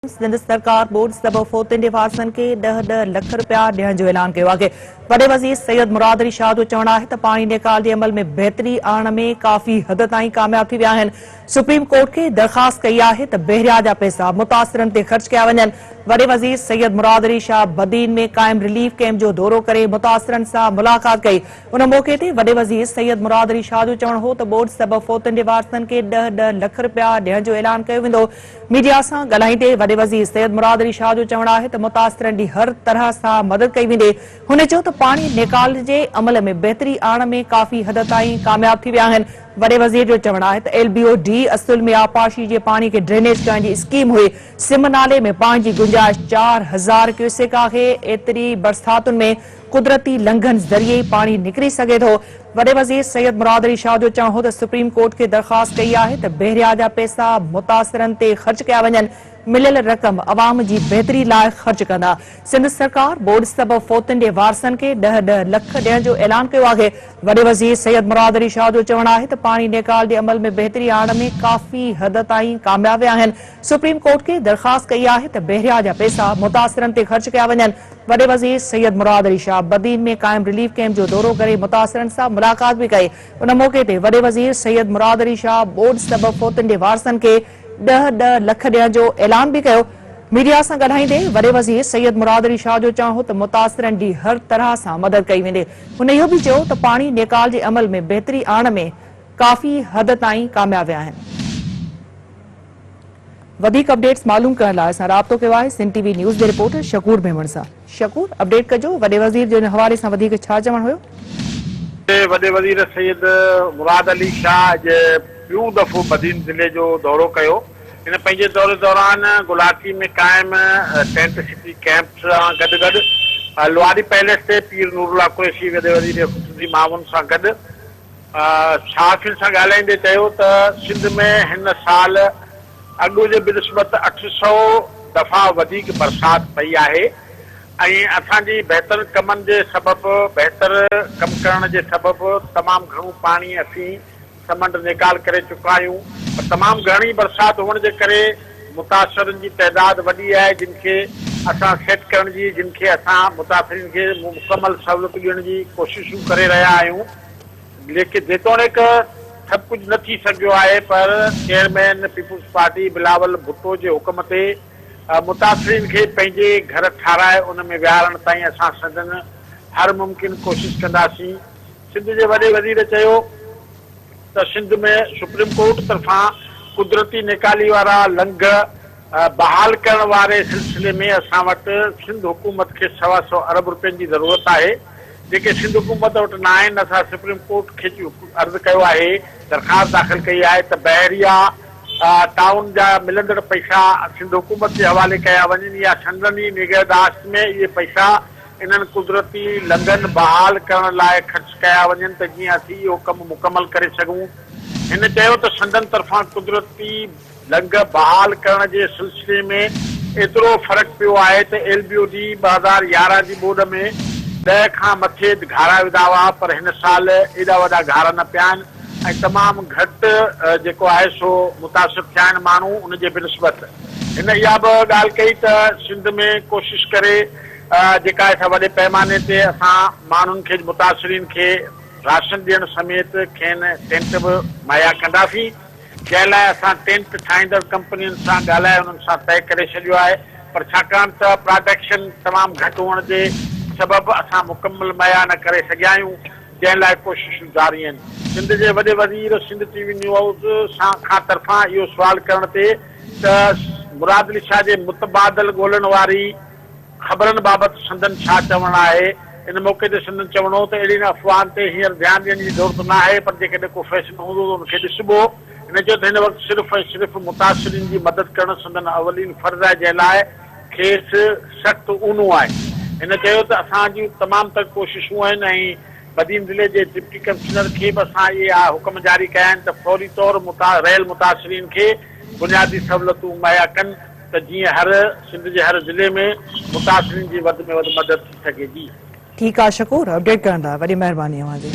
सिंध सरकार बोर्ड सबब फोतियुनि जे वारसनि खे 10-10 लख रुपया ॾियण जो ऐलान कयो आहे। वॾे वज़ीर सैयद मुराद अली शाह जो चवणु आहे त पाणी निकाल जे अमल में बहितरी आणण में काफ़ी हद ताईं कामयाब थी विया आहिनि। सुप्रीम कोर्ट खे दरख़्वास्त कई आहे त बहिरिया जा पैसा मुतासिरनि ते ख़र्च कया वञनि। वॾे वज़ीर सैयद मुराद अली शाह बदीन में क़ाइम रिलीफ कैंप जो दौरो करे मुतासिरनि सां मुलाक़ात कई। उन मौक़े ते वॾे वज़ीर सैयद मुराद अली शाह जो चवणु हो त बोर्ड सबब फोतियुनि जे वारसनि खे 10-10 लख रुपया ॾियण जो ऐलान कयो वेंदो। मीडिया सां ॻाल्हाईंदे वॾे वज़ीर सैयद मुराद अली शाह जो चवणु आहे त मुतासिरनि जी हर तरह सां मदद कई वेंदी। हुन चयो त पाणी निकाल जे अमल में बहितरी आणण में काफ़ी हद ताईं कामयाब थी विया आहिनि। वॾे वज़ीर जो चवणु आहे त LBO-D असुल में आपाशी जे पाणी खे ड्रेनेज करण जी स्कीम हुई। सिम नाले में पाणी जी गुंजाइश 4000 क्यूसेक आहे। एतिरी बरसातुनि में कुदरती लंघन ज़रिए पाणी निकिरी सघे थो। वॾे वज़ीर सैयद मुराद अली शाह जो चवणु हो त सुप्रीम कोर्ट खे दरख़्वास्त कई आहे त बहिरिया जा पैसा मुतासिरनि ते ख़र्च कया वञनि। मिलियल रक़म अवाम जी बहितरी लाइ ख़र्च कंदा। सिंध सरकार बोर्ड सबब फोतियुनि जे वारसनि खे 10-10 लख ॾियण जो ऐलान कयो आहे। वॾे वज़ीर सैयद मुराद अली शाह जो चवणु आहे त पाणी निकाल जे अमल में बहितरी आणण में काफ़ी हद ताईं कामयाब विया आहिनि। सुप्रीम कोर्ट खे दरख़्वास्त कई आहे त बहिरिया जा पैसा मुतासिरनि ते ख़र्च कया वञनि। वॾे वज़ीर सैयद मुराद अली शाह बदीन में क़ाइम रिलीफ कैंप जो दौरो करे मुतासिरनि सां मुलाक़ात बि कई। उन मौक़े ते वॾे वज़ीर सैयद मुराद अली शाह बोर्ड सबब फोतियुनि जे वारसनि खे 10-10 लख ॾियण जो ऐलान बि कयो। मीडिया सां ॻाल्हाईंदे वॾे वज़ीर सैयद मुराद अली शाह जो चवणु हो त मुतासिरनि जी हर तरह सां मदद कई वेंदी। हुन इहो बि चयो त पाणी निकाल जे अमल में बहितरी आणण में काफ़ी हद ताईं कामयाब विया आहिनि। वधीक अपडेट्स मालूम करण लाइ असां राब्तो कयो आहे सिंध टीवी न्यूज़ जे रिपोर्टर शकूर मेमण सां। शकूर, अपडेट कजो, वॾे वज़ीर जो इन हवाले सां वधीक छा चवणु हुयो? वॾे वज़ीर सैयद मुराद अली शाह जे ॿियूं दफ़ो बदीन ज़िले जो दौरो कयो। हिन पंहिंजे दौरे दौरान गुलाटी में क़ाइम टेंट सिटी कैंप सां गॾु लुआरी पैलेस ते पीर नूरुल्लाह कुरैशी वॾे वज़ीर ख़ुसूसी माउन सां गॾु सहाफ़ियुनि सां ॻाल्हाईंदे चयो त सिंध में हिन साल अॻु जे बिनिस्बत 800 दफ़ा वधीक बरसाति पई आहे ऐं असांजी बहितर कमनि जे सबबु बहितर कमु करण जे सबबु तमामु घणो पाणी असीं समंड निकाल करे चुका आहियूं। पर तमामु घणी बरसाति हुअण जे करे मुतासिरनि जी तइदाद वॾी आहे जिन खे असां सेट करण जी, जिन खे असां मुतासिरनि खे मुकमल सहूलियत ॾियण जी कोशिशूं करे रहिया आहियूं। लेकिन जेतोणीकि सभु कुझु न थी सघियो आहे, पर चेयरमैन पीपुल्स पार्टी बिलावल भुट्टो जे हुकुम ते मुतासिरनि खे पंहिंजे घर ठाराए उन में विहारण ताईं असां सदन हर मुमकिन कोशिश कंदासीं। सिंध जे वॾे वज़ीर चयो त सिंध में सुप्रीम कोर्ट तरफ़ां कुदरती निकाली वारा लंघ बहाल करण वारे सिलसिले में असां वटि सिंध हुकूमत खे 125 अरब रुपयनि जी ज़रूरत आहे, जेके सिंध हुकूमत वटि न आहिनि। असां सुप्रीम कोर्ट खे अर्ज़ु कयो आहे, दरख़्वास्त दाख़िल कई आहे त बहरिया टाउन जा मिलंदड़ पैसा सिंध हुकूमत जे हवाले कया वञनि या संदनि ई निगहदाश्त में इहे पैसा इन्हनि कुदरती लंघन बहाल करण लाइ ख़र्च कया वञनि त जीअं असीं इहो कमु मुकमल करे सघूं। हिन चयो त संदनि तरफ़ां कुदरती लंघ बहाल करण जे सिलसिले में एतिरो फ़र्क़ु पियो आहे त LBO-D 2011 जी बोर्ड में 10 खां मथे घारा विधा हुआ, पर हिन साल एॾा वॾा घारा न पिया आहिनि ऐं तमामु घटि जेको आहे सो मुतासिर थिया आहिनि माण्हू उनजे बिनिस्बत। हिन इहा बि ॻाल्हि कई त सिंध में कोशिशि करे जेका आहे वॾे पैमाने ते असां माण्हुनि खे मुतासिरीन खे राशन ॾियण समेत खेनि टेंट बि मुहैया कंदासीं, जंहिं लाइ असां टेंट ठाहींदड़ कंपनियुनि सां ॻाल्हाए उन्हनि सां तइ करे छॾियो आहे। पर छाकाणि त प्रोडक्शन तमामु घटि हुअण जे सबबु असां मुकमल मुहैया न करे सघिया आहियूं, जंहिं लाइ कोशिशूं जारी आहिनि। सिंध जे वॾे वज़ीर सिंध टीवी न्यूज़ खां तरफ़ां इहो सुवाल करण ते त मुराद अली शाह जे मुतबादल ॻोल्हण वारी ख़बरनि बाबति संदन छा चवणु आहे। इन मौक़े ते संदन चवणो त अहिड़ी अफ़वाहनि ते हींअर ध्यानु ॾियण जी ज़रूरत न आहे, पर जेकॾहिं को फ़ैसिलो हूंदो त उनखे ॾिसबो। हिन चयो त हिन वक़्तु सिर्फ़ु ऐं सिर्फ़ु मुतासिरीन जी मदद करणु संदन अवलीन फ़र्ज़ु आहे, जंहिं लाइ खेसि सख़्तु ऊनो आहे। हिन चयो त असांजूं तमामु तर कोशिशूं आहिनि ऐं बदीन ज़िले जे डिप्टी कमिश्नर खे बि असां इहे हुकुम जारी कया आहिनि त फौरी तौर रहियल मुतासिरीन खे बुनियादी सहूलियतूं मुहैया कनि त जीअं हर सिंध जे हर ज़िले में मुतासिरीन जी वधि में वधि मदद थी सघे। जी ठीकु आहे शकूर, अपडेट करण लाइ वॾी महिरबानी अव्हांजी।